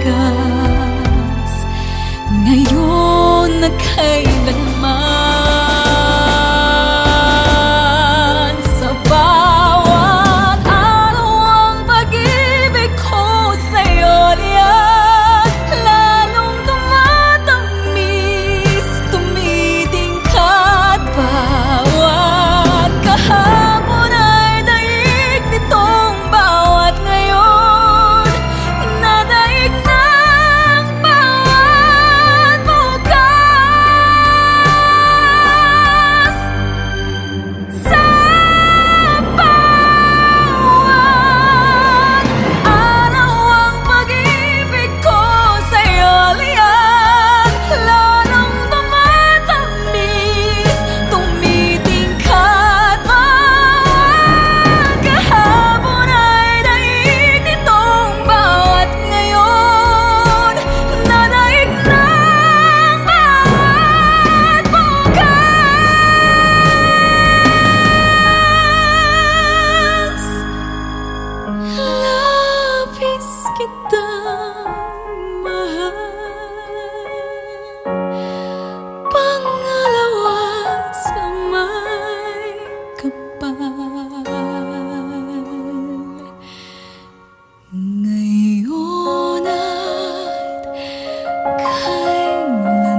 wagas, ngayon na kailanman. Sa bawat araw ang pag-ibig ko sa'yo liyan, lalong tumatamis, tumitingkat. Bawat kahapon ay daig nitong bawat ngayon, nadaig ng bawat bukas. Sa bawat araw ang pag-ibig ko sa'yo liyan, lalong tumatamis, tumitingkat. Bawat kahapon ay daig nitong bawat ngayon, nadaig ng bawat bukas. Labis kitang mahal, pangalawa sa may kapal. Ngayon at kailanman.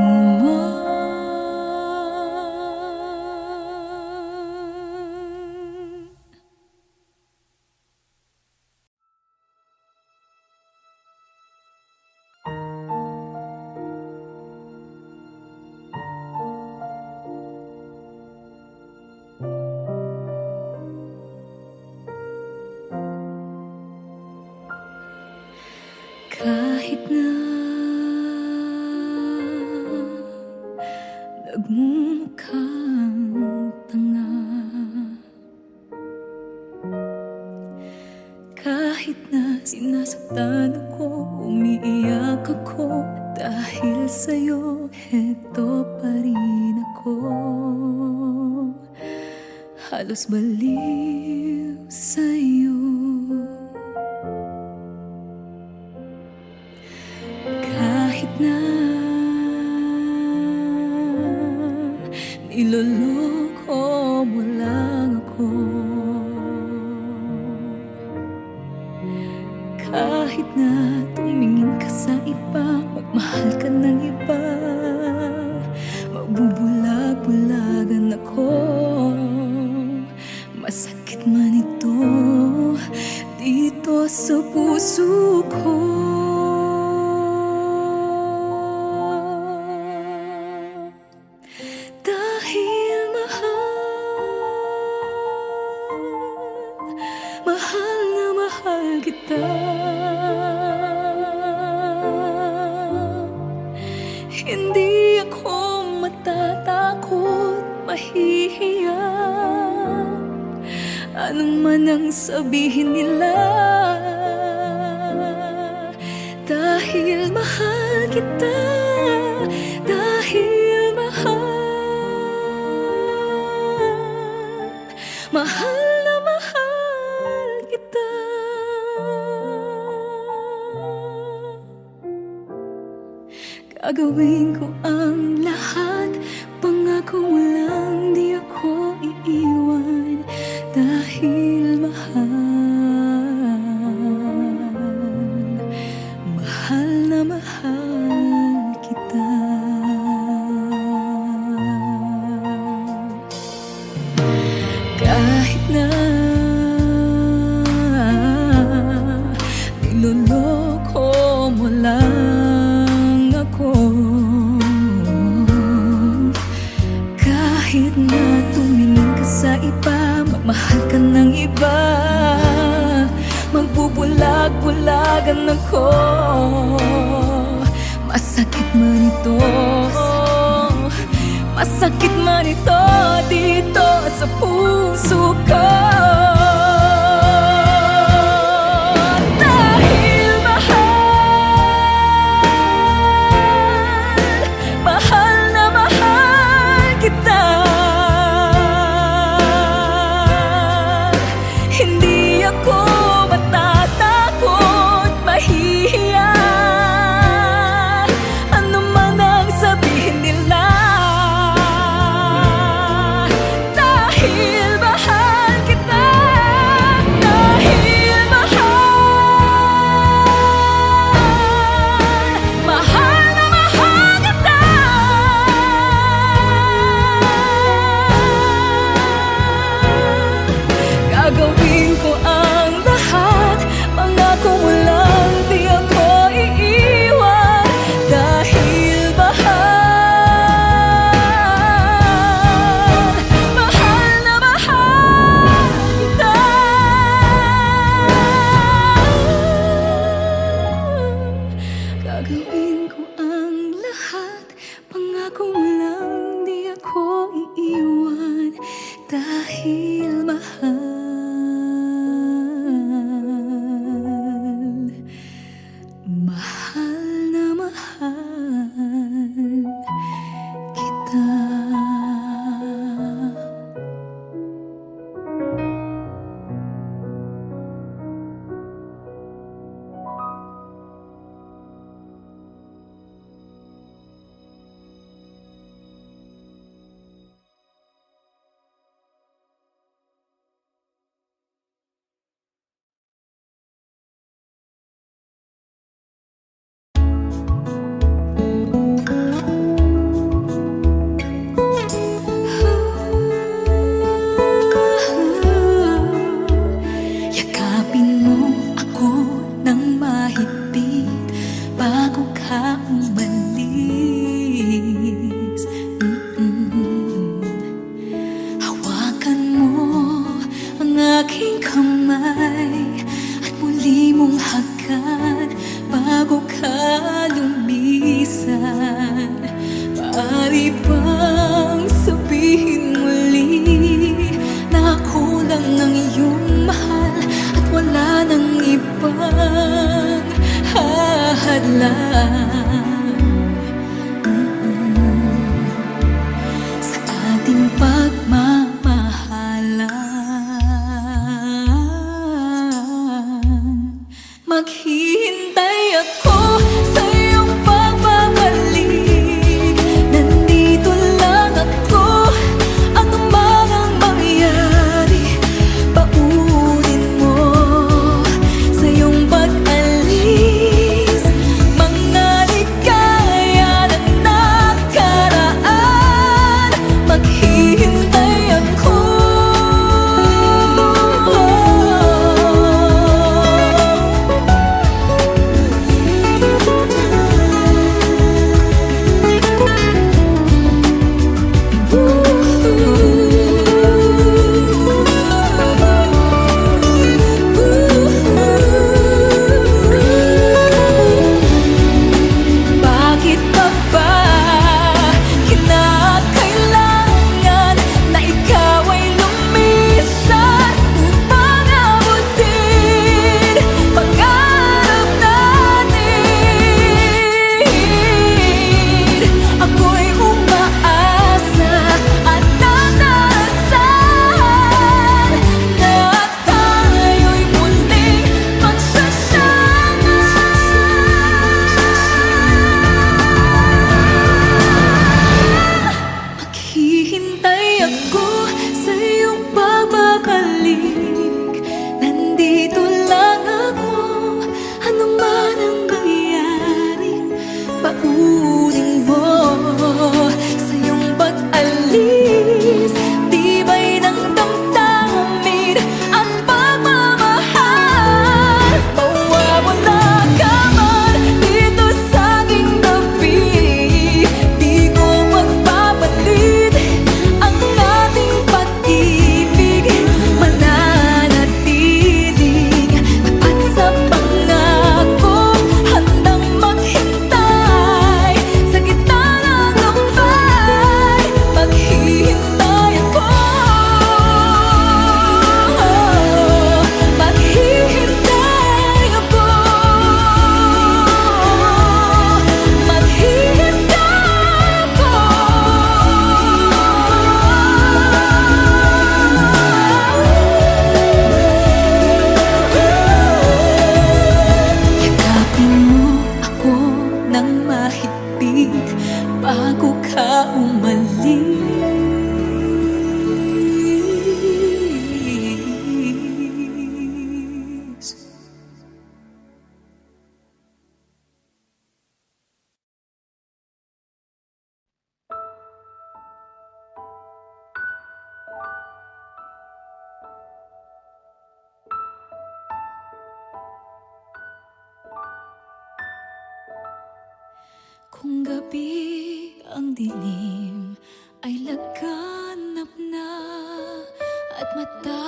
Kahit na nagmumukhang tanga, kahit na sinasaktan ako, umiiyak ako, dahil sa'yo heto pa rin ako. Halos baliw sa'yo. Kahit na niloloko mo lang ako, kahit na tumingin ka sa iba, magmahal ka ng iba, magbubulag-bulagan ako. Masakit man ito dito sa puso ko. Dahil mahal na mahal kita. Hindi ako matatakot, mahihiya, anong man ang sabihin nila. Dahil mahal kita, dahil mahal na mahal kita. Gagawin ko ang lahat, pangako mo lang di ako iiwan. Dahil mahal na mahal kita. Kahit na niloloko mo lang ako, kahit na tumingin ka sa iba, magmahal ka ng iba, magbubulag-bulagan ako. Masakit man ito, masakit man ito dito sa puso ko. Dahil mahal na mahal kita. Hindi ako matatakot, mahihiya, kita. Kung gabi ang dilim ay laganap na at mata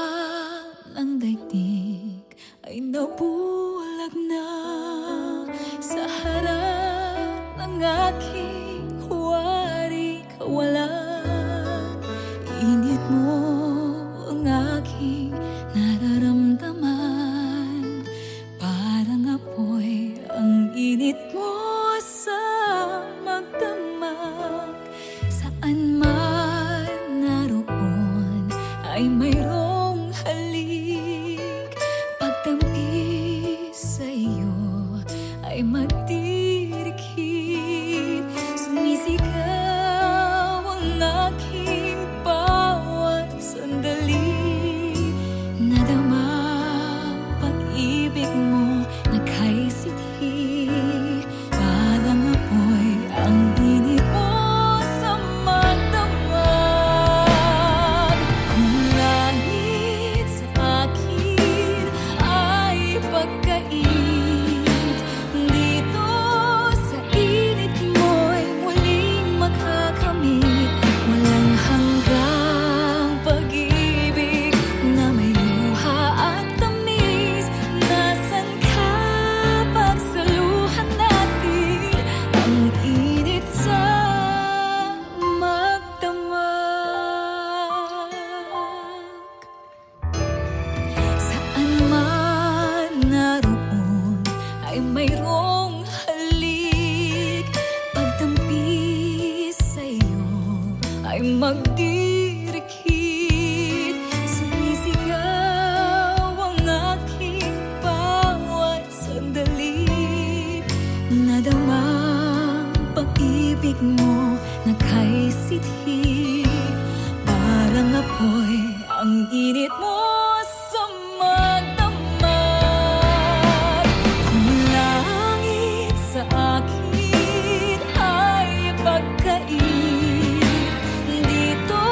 ng daigdig ay nabulag na sa harap ng aking huwari kawalan. Init mo ang aking nararamdaman, parang apoy ang init mo sa magdamag. Saan ay mayroong halik. Pagtampi sa iyo ay magdidikit. Sumisigaw ang aking bawat sandali. Nadama pag-ibig mo na kay sithi. Parang apoy ang init mo sa magdamag. Kung langit sa akin ay pagkait, dito sa init mo'y muling makakamit. Walang hanggang pag-ibig na may luha at tamis. Nasaan ka pagsaluhan natin ang init sa magdamag? Saan man naroon ay mayroong halik. Pagtampi sa iyo ay magdidikit. Sumisigaw ang aking bawat sandali. Nadama pag-ibig mo na kay sithi. Parang apoy ang init mo sa magdamag. Kung langit sa akin ay pagkait, dito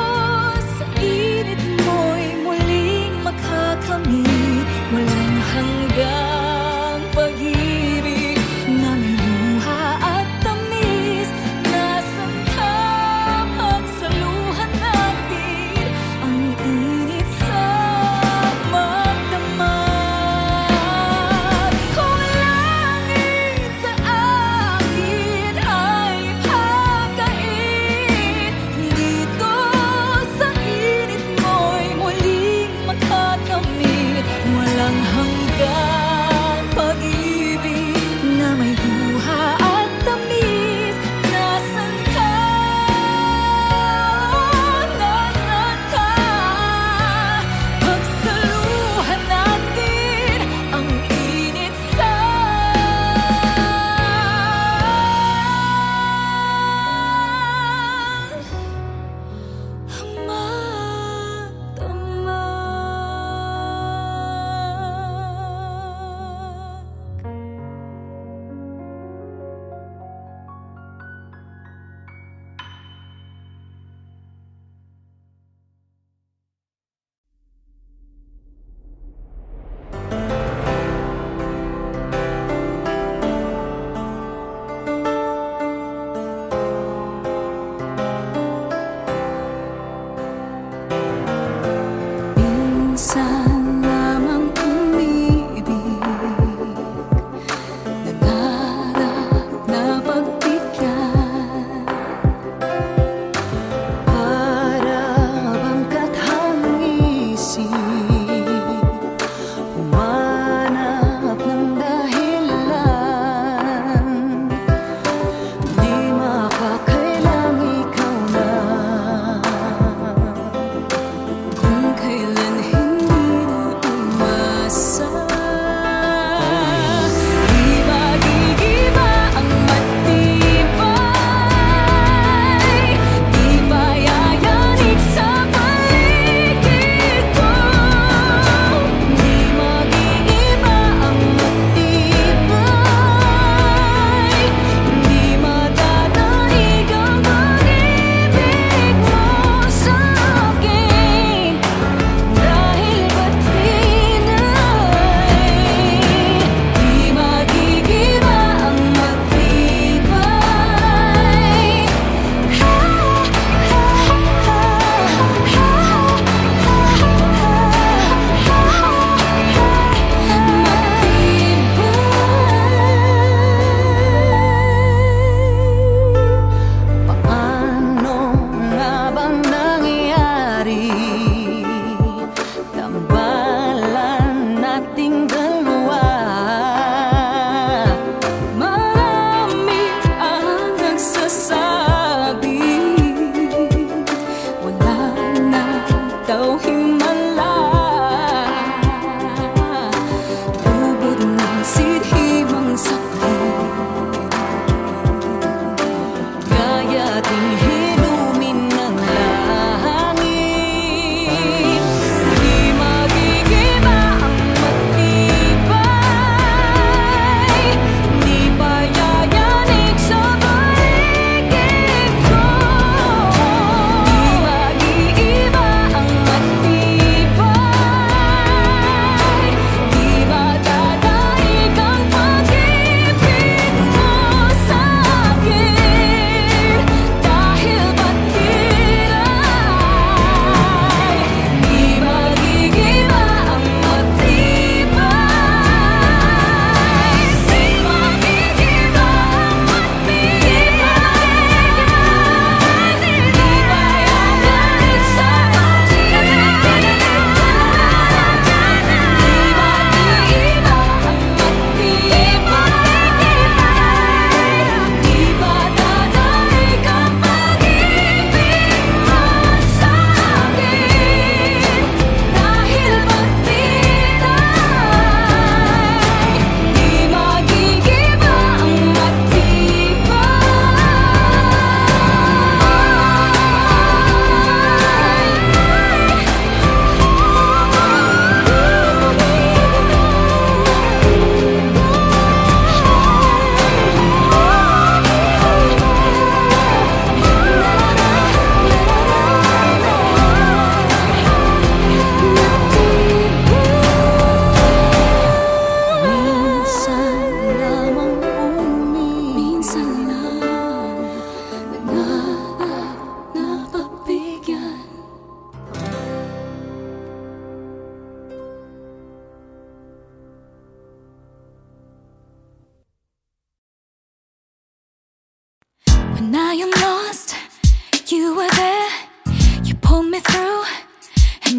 sa init mo'y muling makakamit. Walang hanggang pag-ibig na may luha at tamis. Nasaan ka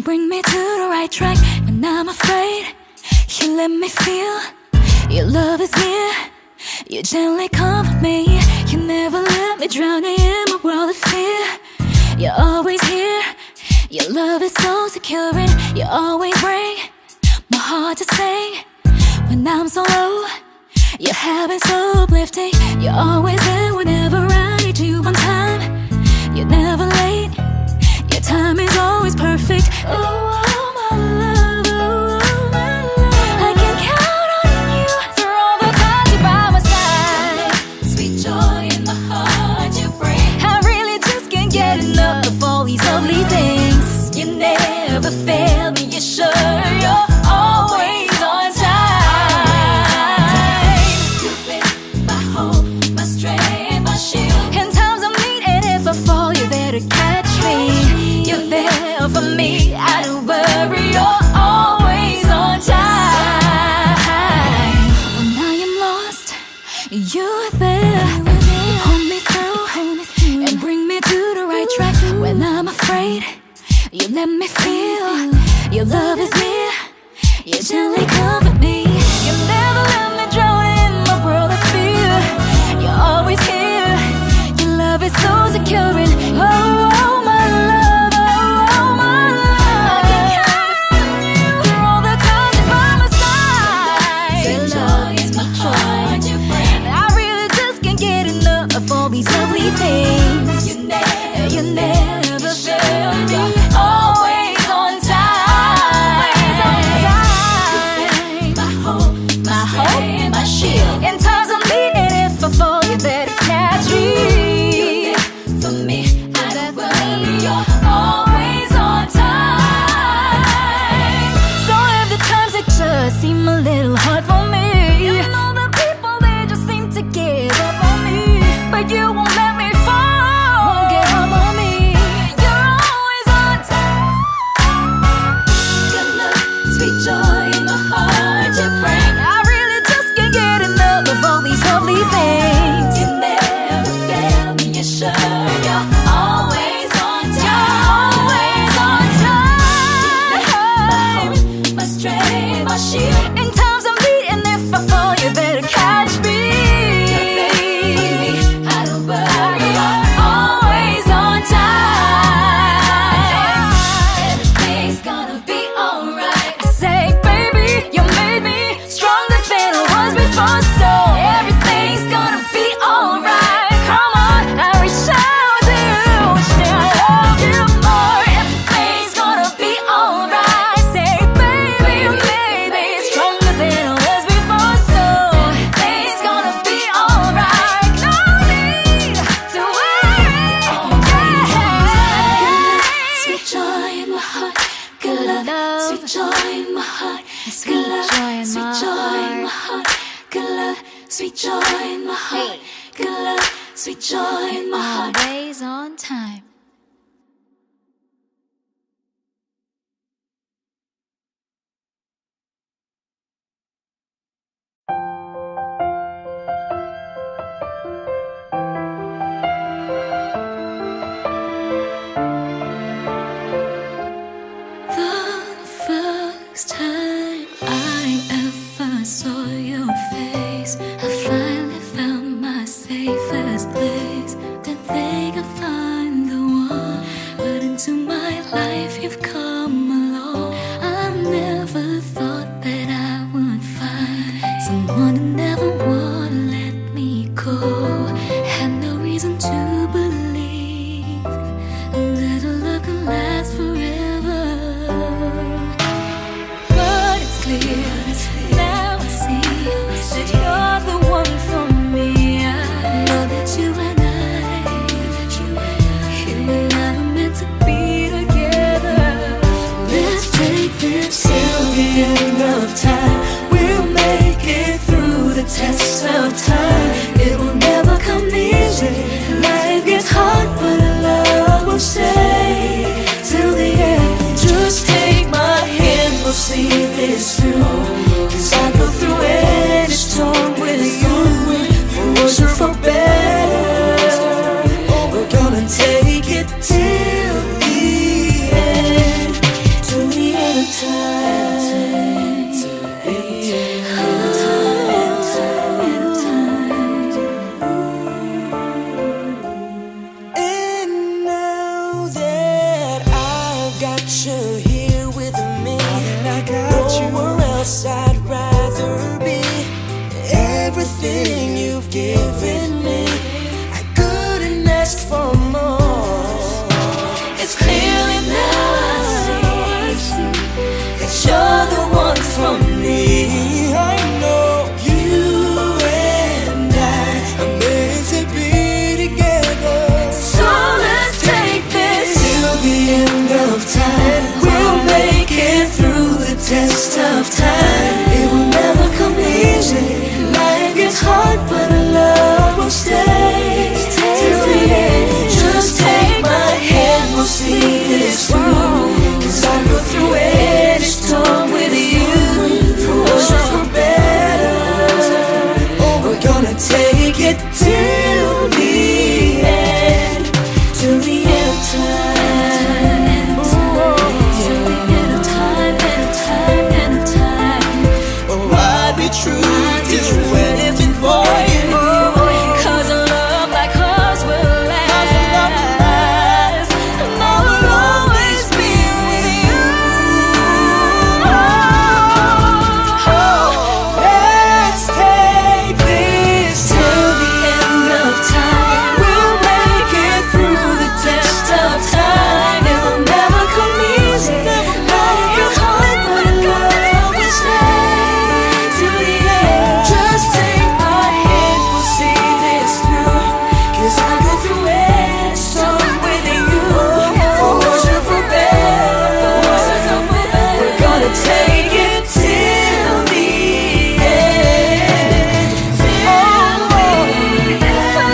bring me to the right track when I'm afraid. You let me feel your love is near. You gently comfort me. You never let me drown in my world of fear. You're always here. Your love is so secure, and you always bring my heart to sing. When I'm so low, your habits so uplifting. You're always there whenever I need you on time. You're never late. Your time is always perfect. Oh, my love, oh, my love. I can count on you through all the times you're by my side. Sweet joy in my heart you bring. I really just can't get enough of all these lovely things. You never fail me, you're sure you're always on time. You've been my hope, my strength, my shield. In times of need, and if I fall, you're there to catch me. You're there for me, I don't worry, you're always on time. When I am lost, you're there. You hold me through and bring me to the right track. When I'm afraid, you let me feel your love is near. You gently comfort me. You never let me drown in my world of fear. You're always here. Your love is so secure, and oh, my love, oh, my love. I can count on you through all the times you're by my side. Sweet joy is my heart you bring. I really just can't get enough of all these lovely things. You never fail me. Always on time. My hope, my shield. In times of need, and if I fall, you're there to catch me. For me, I don't worry, you're always on time. So if the times that just seem a little hard for me, you know the people, they just seem to give up on me, but you won't let me fall. Won't give up on me. You're always on time. Good love, sweet joy in my heart you bring. I really just can't get enough of all these lovely things. You never fail me, you're sure you're always on time. You're always on time. My strength, my shield. In times of need, and if I fall, you're there to catch me. You're there for me, I don't worry, you're always on time. Everything's gonna be alright. I say, baby, you made me stronger than I was before, so everything's gonna be alright. Come on, I reach out to you, say I love you more. Everything's gonna be alright. Say, baby, you made me stronger than I was before, so everything's gonna be alright. No need to worry. Sweet joy in my heart, good love. Sweet joy in my heart, good love. Sweet joy in my heart, good love. Sweet joy in my heart, good love. Sweet joy in my heart. Always on time. The first time I ever saw your face, I finally found my safest place. Didn't think I'd find the you here with me. Nowhere else I'd rather be. Everything you've given me, I couldn't ask for more. It's clearly now I see that you're the one for me. I know you and I are meant to be together. So let's take this till the end of time. We'll make it through the test of time. It will never come easy. Life gets hard, but our love will stay till the end. Just take my hand, we'll see this through. 'Cause I go through any storm with you, for worse or for better. We're gonna take it till the end, till the end of time. Till the end of time, end of time, end of time. Oh, I'd be true to anything for you. 'Cause a love like ours will last, and I will always be with you. Let's take this till the end of time. We'll make it through the test of time. It will never come easy. Life is hard, but love will stay till the end. Just take my hand, we'll see this through. 'Cause I go through any storm with you, for worse or for better. We're gonna take it till the end.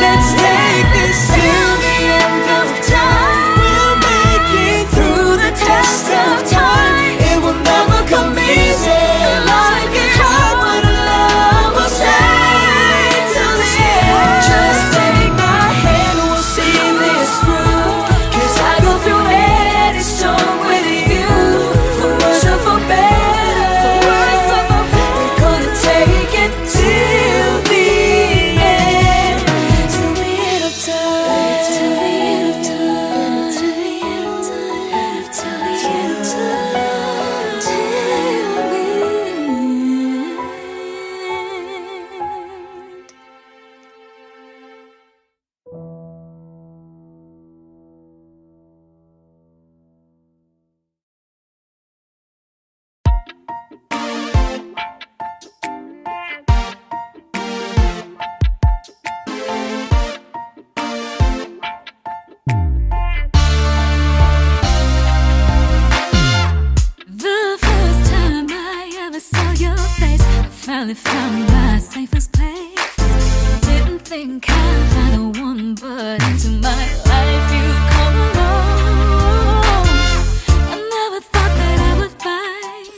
Let's take this till the end of time. We'll make it through the test of time. It will never come easy. Life gets hard, but love will stay till the end. Just take my hand, we'll see this through. 'Cause I go through any storm with you, for worse or for better. We're gonna take it till the end, till the end of time, till the end of time, till the end of time, till the end of time, till the end. The first time I ever saw your face, I finally found my safest place. Didn't think I'd find the one, but into my life you've come along. I never thought that I would find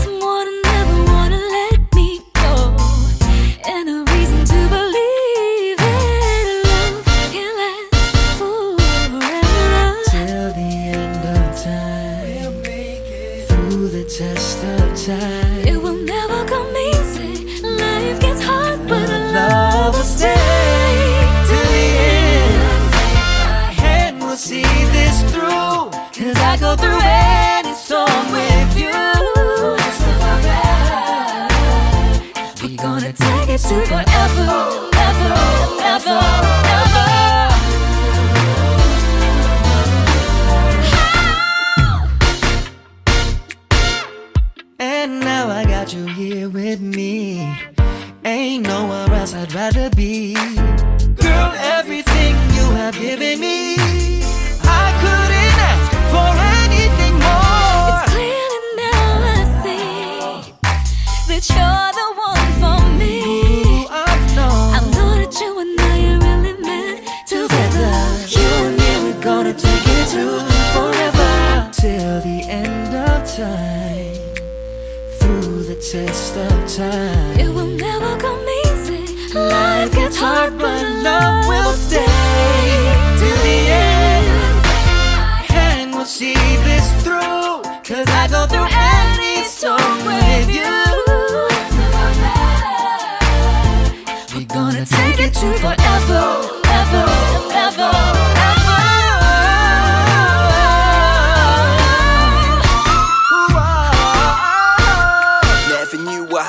someone who never wanna let me go, and a reason to believe that love can last forever. Till the end of time, through the test of time. It will never come easy. Life gets hard, but our love Love will stay till the end. My hand will see this through. 'Cause I go through any storm with you. we're gonna take it to forever, never, never, never. And now I got you here with me. Ain't nowhere else I'd rather be. Girl, everything you have given me, I couldn't ask for anything more. It's clear that now I see that you're the one for me. I know that you and I are really meant together. you and me, we're gonna take it to forever. Till the end of time, through the test of time. It will never come easy. Life gets hard, but love will stay till the end. My hand will see this through. 'Cause I go through any storm with you. we're gonna take it to forever, never, never, never.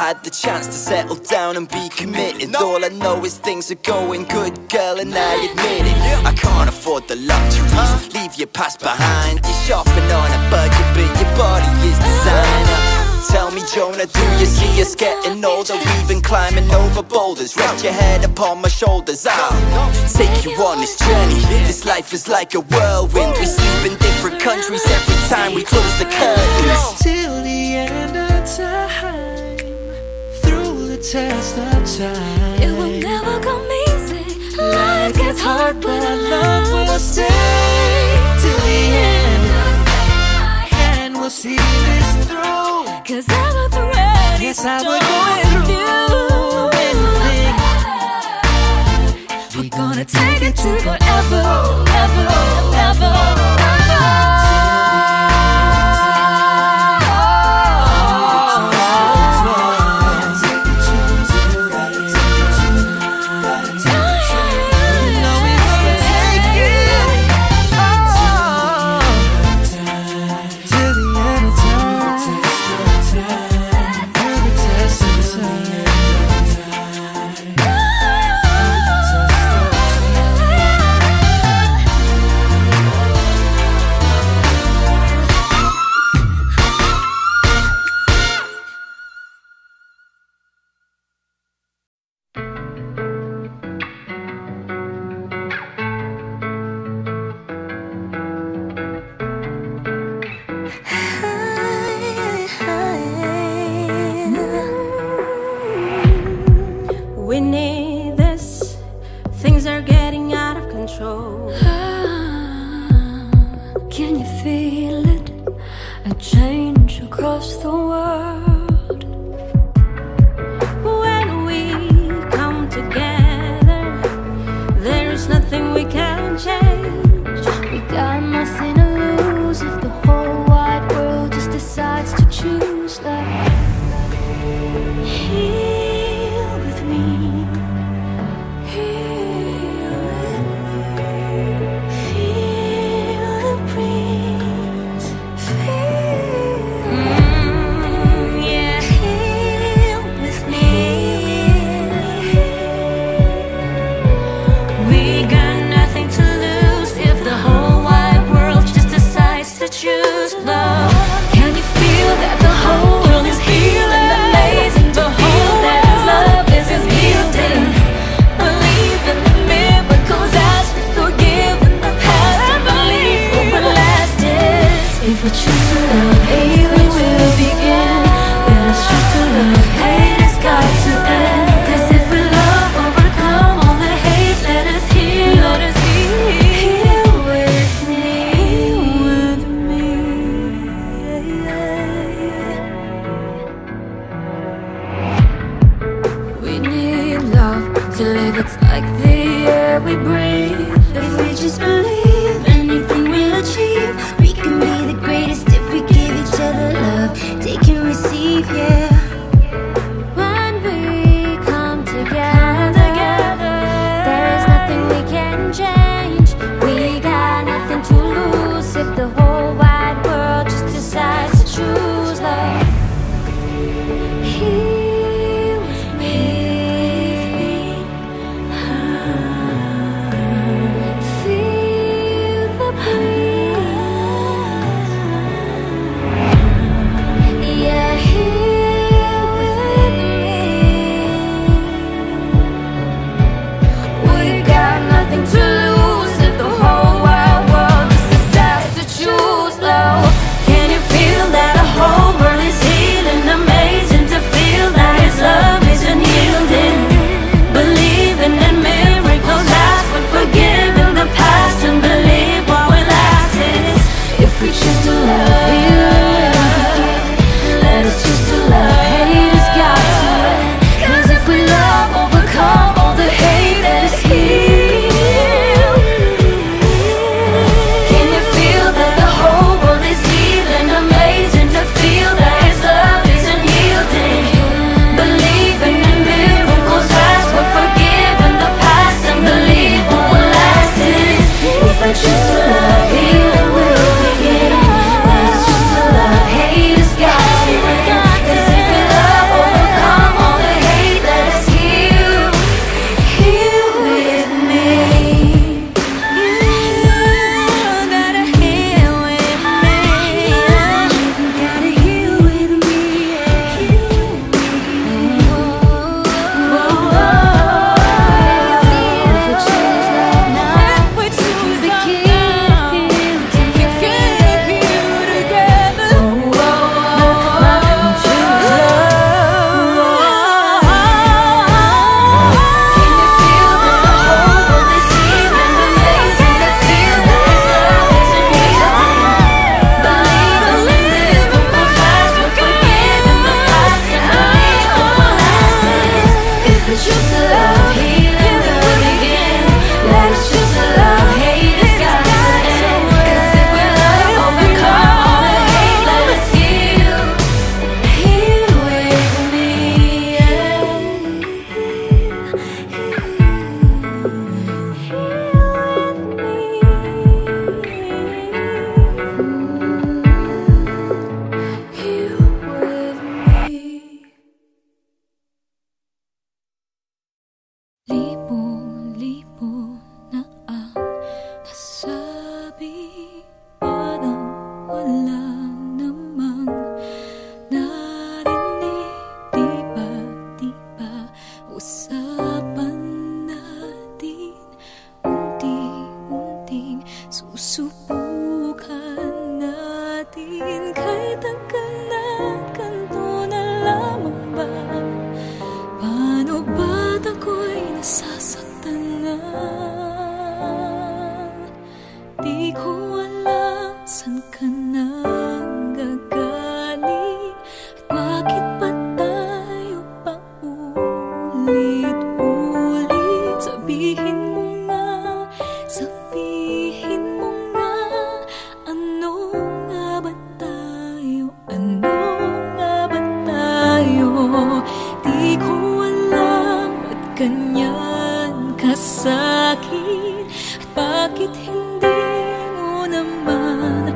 had the chance to settle down and be committed. All I know is things are going good, girl, and I admit it. I can't afford the luxuries, leave your past behind. You're shopping on a budget, but your body is designer. Tell me, Jonah, do you see us getting older? We've been climbing over boulders, rest your head upon my shoulders. I'll take you on this journey. This life is like a whirlwind. We sleep in different countries every time we close the curtains. Till the end of time, through the test of time. It will never come easy. Life gets hard, but our love will stay till the end. And we'll see this through. 'Cause I'm not ready. Yes, I would go through anything. We're gonna take it to forever, ever, ever, We need this. Things are getting out of control. Can you feel it? A change across the world. When we come together, there's nothing we can change. We got nothing to lose if the whole wide world just decides to choose love. Heal with me. Heal with me. Feel the breeze. Saan ka nang gagaling? At bakit ba tayo paulit-ulit? Sabihin mo nga, sabihin mo nga, ano nga ba tayo? Ano nga ba tayo? Di ko alam at ganyan ka sa'kin. At bakit hindi mo naman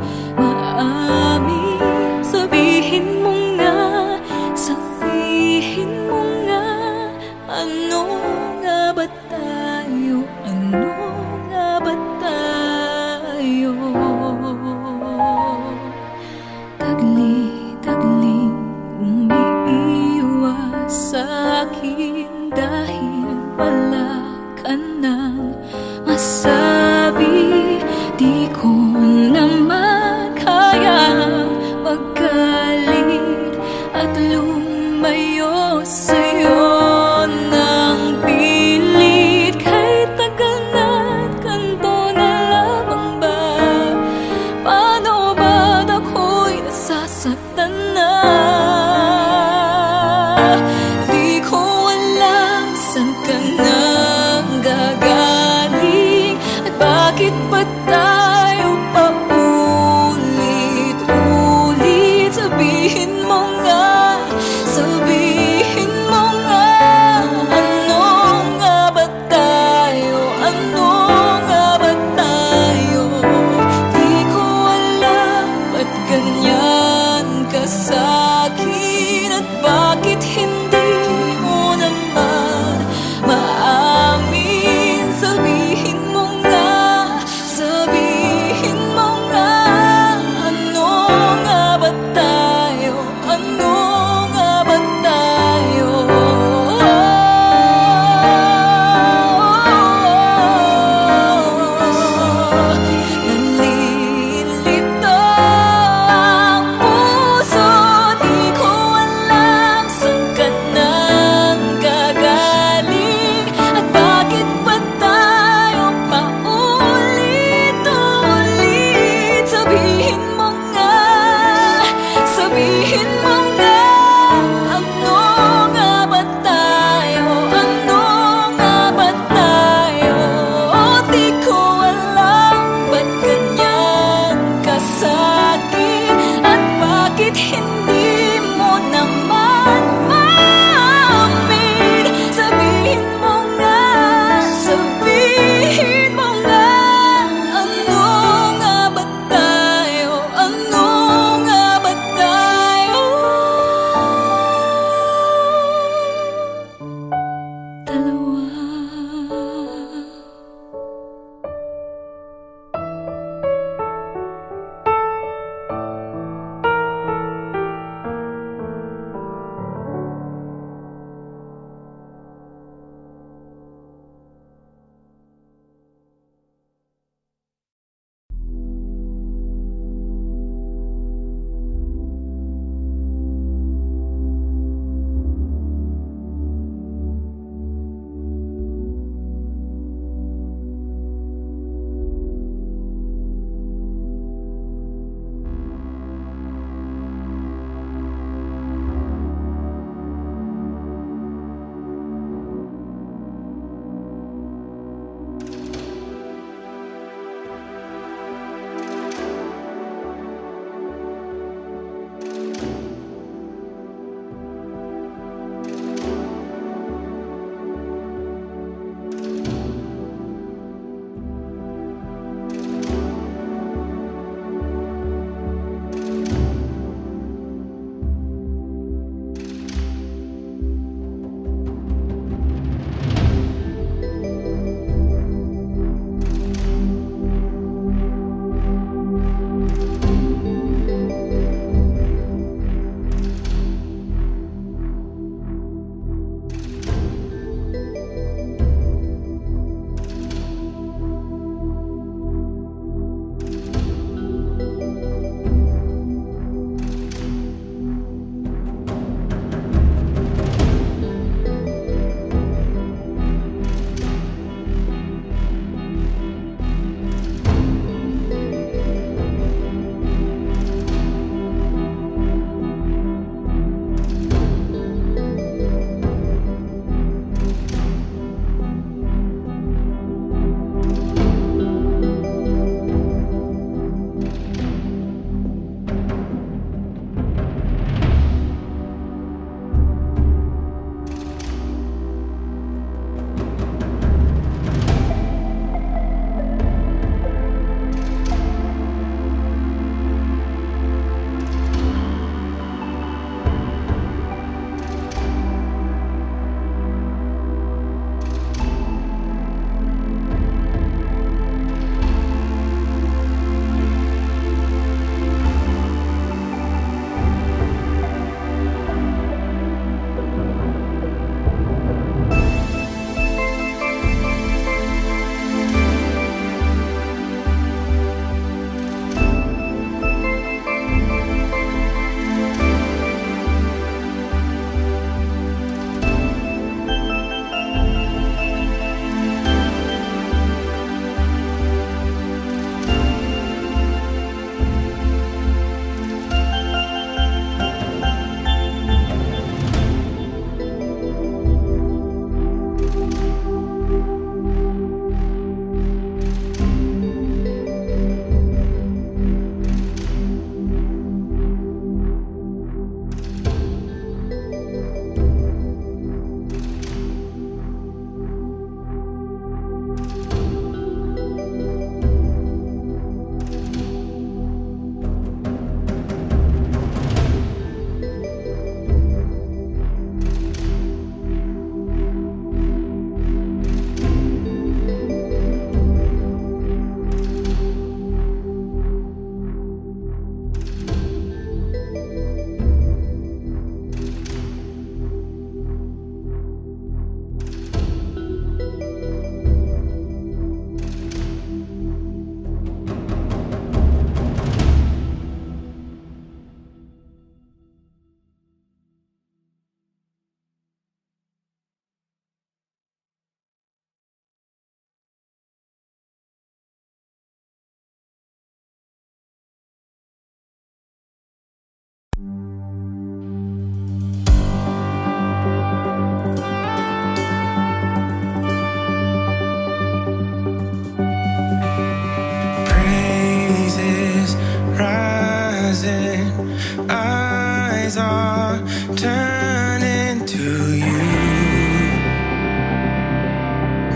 eyes are turning to you.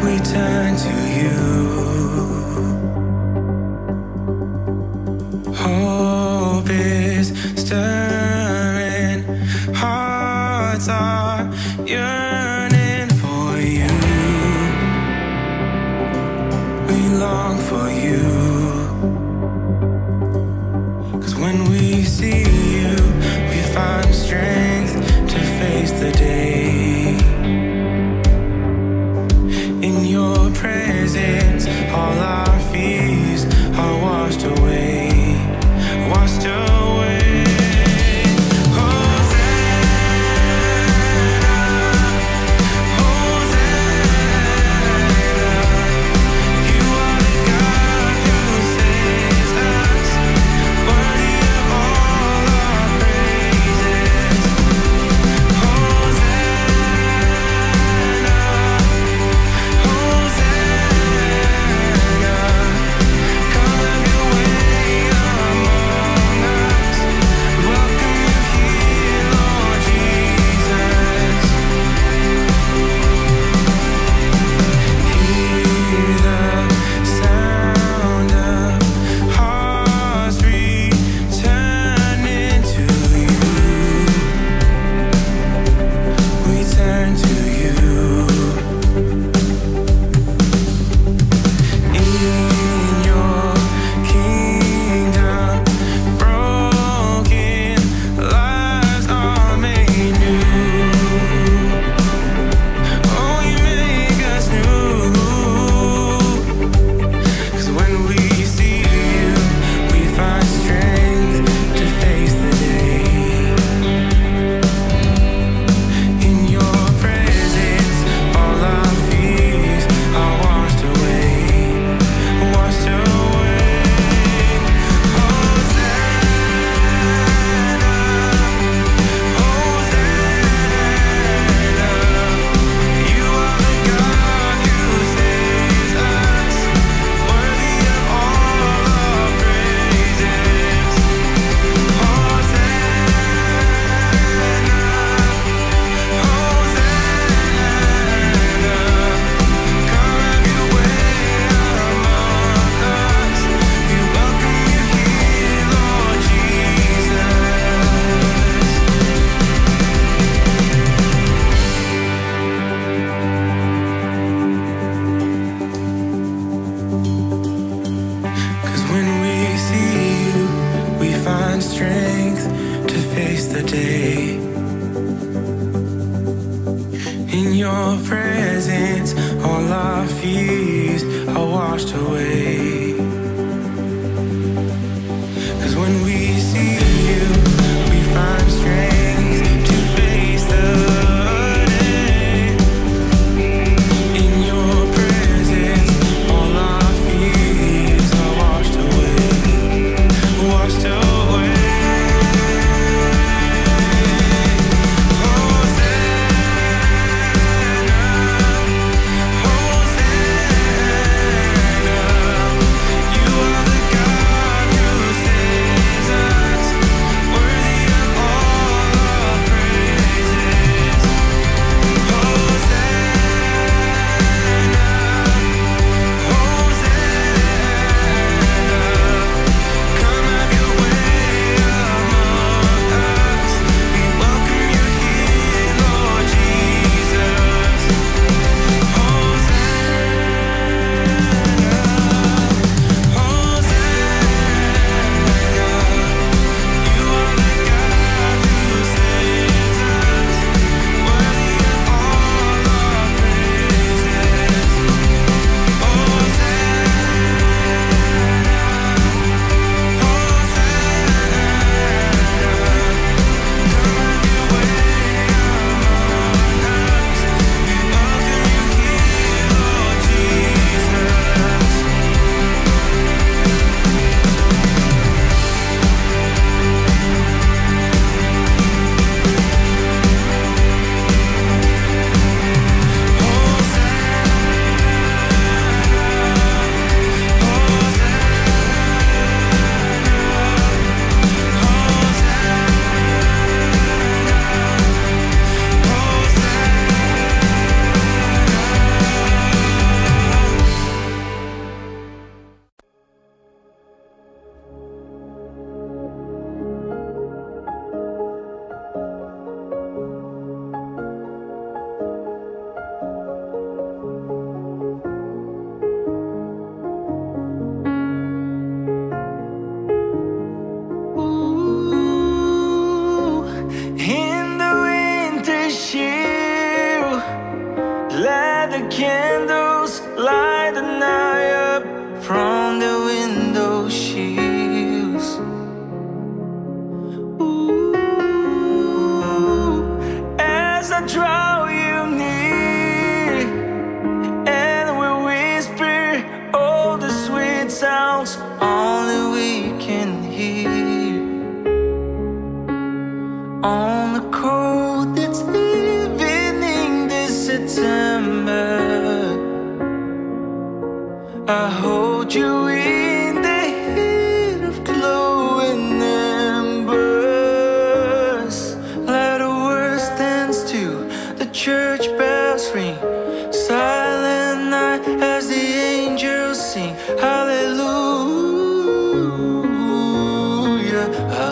We turn to you. Hope is stirring, hearts are yearning for you. We long for you. 'Cause when we see you, we find strength to face the day. In your presence, all our fears are washed away. Washed away.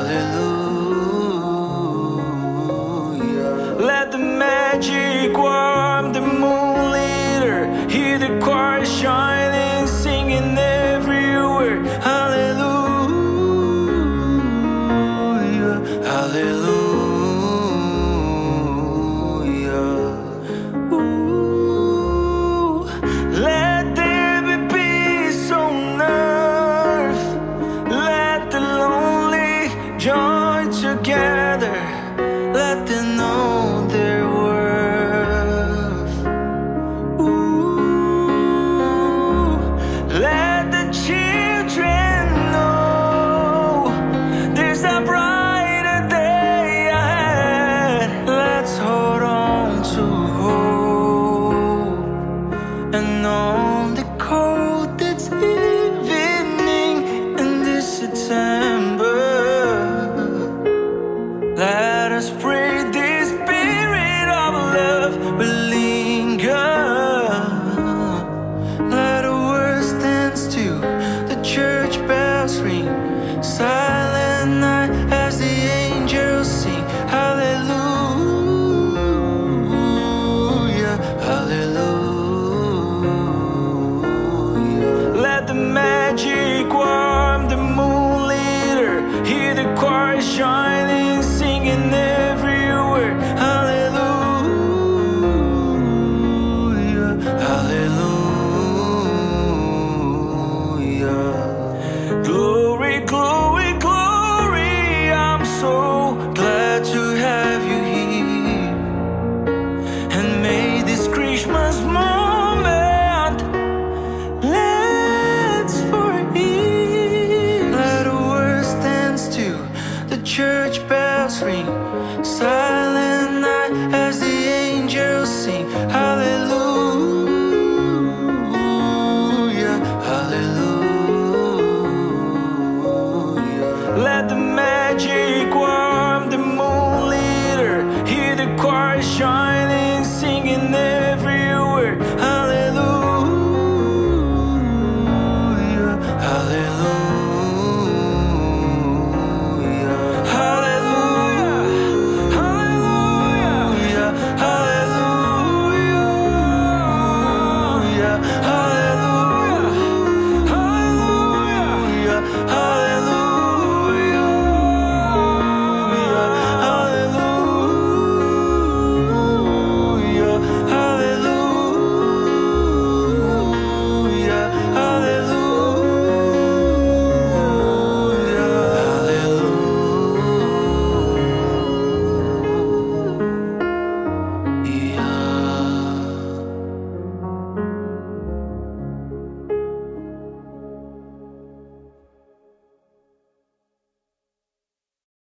hallelujah. Let the magic warm the moon leader, hear the choir shining, singing every word. Hallelujah, hallelujah. Ooh, let there be peace on earth. Let the lonely join together. Let them know their worth. Ooh, let the children know there's a brighter day ahead. Let's hold on to hope, and on the coldest evening in this September, let us pray this spirit of love will linger. Let a word stand still, the church bells ring, silent night as the angels sing. Hallelujah, hallelujah. Let the magic warm the moon leader, hear the choir shining, singing every word. Hallelujah, hallelujah. Glory, glory, glory. I'm so glad to have you here. And may this Christmas moment last forever. Let a word stand still, the church bells ring, silent night as the angels sing. Hallelujah, hallelujah. Let the